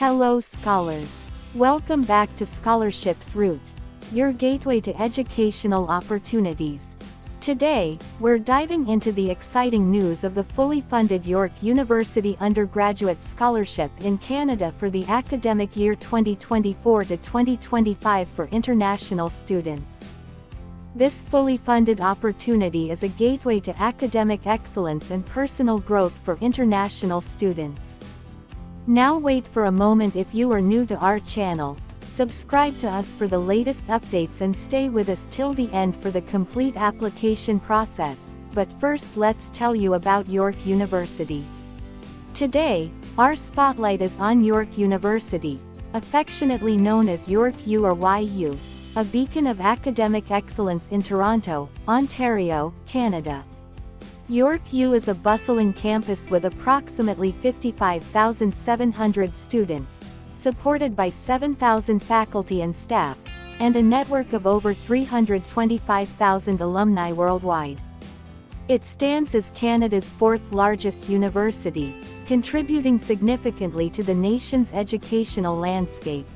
Hello scholars. Welcome back to Scholarship's Route, your gateway to educational opportunities. Today, we're diving into the exciting news of the fully funded York University undergraduate scholarship in Canada for the academic year 2024 to 2025 for international students. This fully funded opportunity is a gateway to academic excellence and personal growth for international students. Now wait for a moment. If you are new to our channel, subscribe to us for the latest updates and stay with us till the end for the complete application process. But first, let's tell you about York University. Today, our spotlight is on York University, affectionately known as York U or YU, a beacon of academic excellence in Toronto, Ontario, Canada. York U is a bustling campus with approximately 55,700 students, supported by 7,000 faculty and staff, and a network of over 325,000 alumni worldwide. It stands as Canada's fourth largest university, contributing significantly to the nation's educational landscape.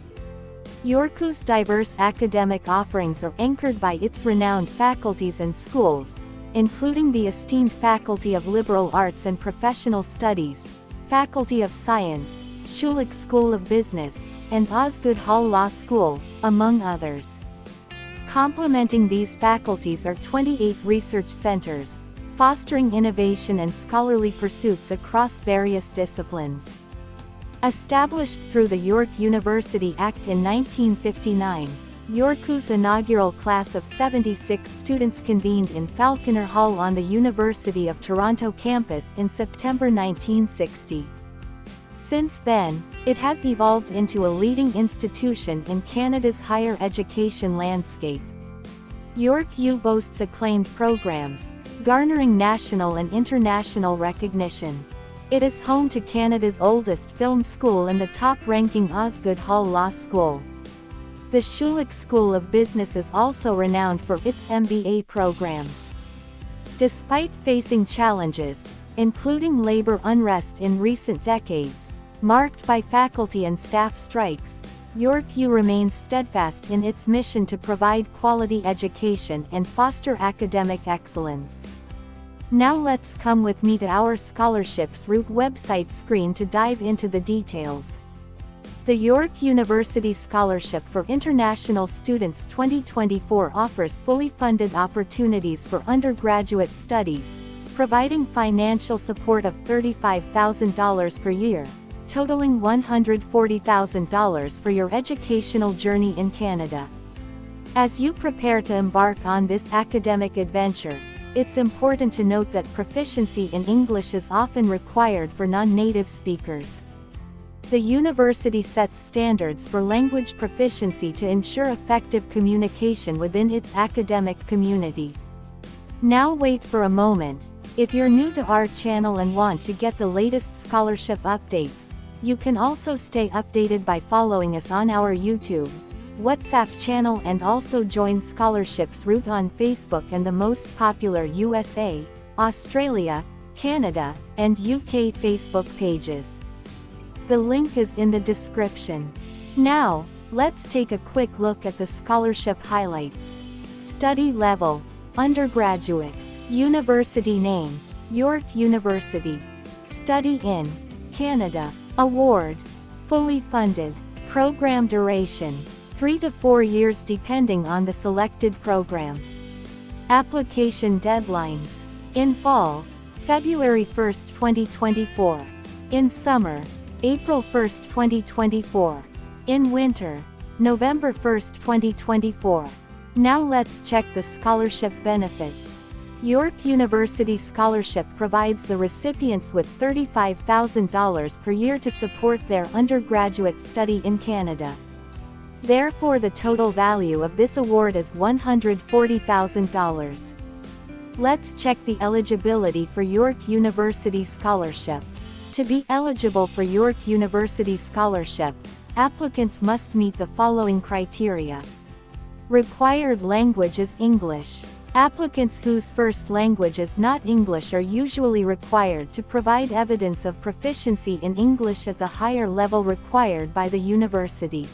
York U's diverse academic offerings are anchored by its renowned faculties and schools, including the esteemed Faculty of Liberal Arts and Professional Studies, Faculty of Science, Schulich School of Business, and Osgoode Hall Law School, among others. Complementing these faculties are 28 research centers, fostering innovation and scholarly pursuits across various disciplines. Established through the York University Act in 1959, York U's inaugural class of 76 students convened in Falconer Hall on the University of Toronto campus in September 1960. Since then, it has evolved into a leading institution in Canada's higher education landscape. York U boasts acclaimed programs, garnering national and international recognition. It is home to Canada's oldest film school and the top-ranking Osgoode Hall Law School. The Schulich School of Business is also renowned for its MBA programs. Despite facing challenges, including labor unrest in recent decades, marked by faculty and staff strikes, York U remains steadfast in its mission to provide quality education and foster academic excellence. Now let's come with me to our Scholarships Route website screen to dive into the details. The York University Scholarship for International Students 2024 offers fully funded opportunities for undergraduate studies, providing financial support of $35,000 per year, totaling $140,000 for your educational journey in Canada. As you prepare to embark on this academic adventure, it's important to note that proficiency in English is often required for non-native speakers. The university sets standards for language proficiency to ensure effective communication within its academic community. Now wait for a moment. If you're new to our channel and want to get the latest scholarship updates, you can also stay updated by following us on our YouTube, WhatsApp channel, and also join Scholarships Route on Facebook and the most popular USA, Australia, Canada, and UK Facebook pages. The link is in the description. Now, let's take a quick look at the scholarship highlights. Study level: undergraduate. University name: York University. Study in Canada. Award: fully funded. Program duration: 3 to 4 years depending on the selected program. Application deadlines: in fall, February 1, 2024. In summer, April 1, 2024. In winter, November 1, 2024. Now let's check the scholarship benefits. York University Scholarship provides the recipients with $35,000 per year to support their undergraduate study in Canada. Therefore, the total value of this award is $140,000. Let's check the eligibility for York University Scholarship. To be eligible for York University Scholarship, applicants must meet the following criteria. Required language is English. Applicants whose first language is not English are usually required to provide evidence of proficiency in English at the higher level required by the university.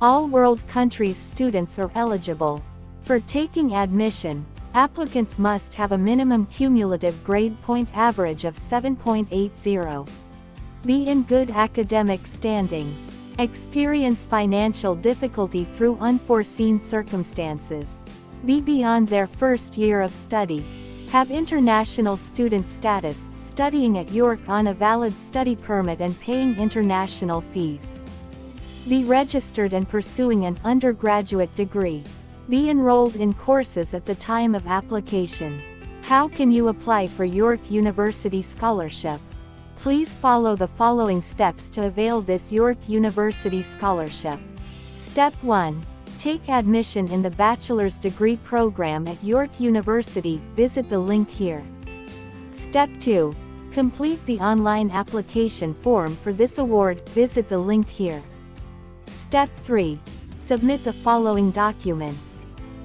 All world countries' students are eligible. For taking admission, applicants must have a minimum cumulative grade point average of 7.80. Be in good academic standing. Experience financial difficulty through unforeseen circumstances. Be beyond their first year of study. Have international student status, studying at York on a valid study permit and paying international fees. Be registered and pursuing an undergraduate degree. Be enrolled in courses at the time of application. How can you apply for York University Scholarship? Please follow the following steps to avail this York University Scholarship. Step 1. Take admission in the bachelor's degree program at York University, visit the link here. Step 2. Complete the online application form for this award, visit the link here. Step 3. Submit the following documents.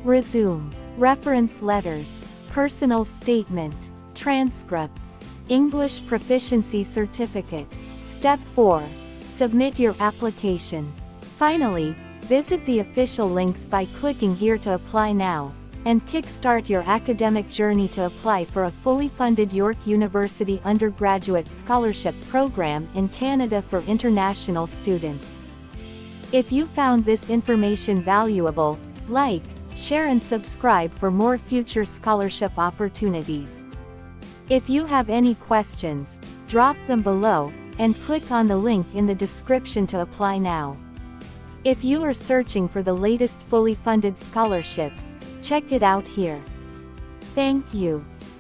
Resume, reference letters, personal statement, transcripts, English proficiency certificate. Step 4. Submit your application. Finally, visit the official links by clicking here to apply now, and kickstart your academic journey to apply for a fully funded York University undergraduate scholarship program in Canada for international students. If you found this information valuable, like, share and subscribe for more future scholarship opportunities. If you have any questions, drop them below, and click on the link in the description to apply now. If you are searching for the latest fully funded scholarships, check it out here. Thank you.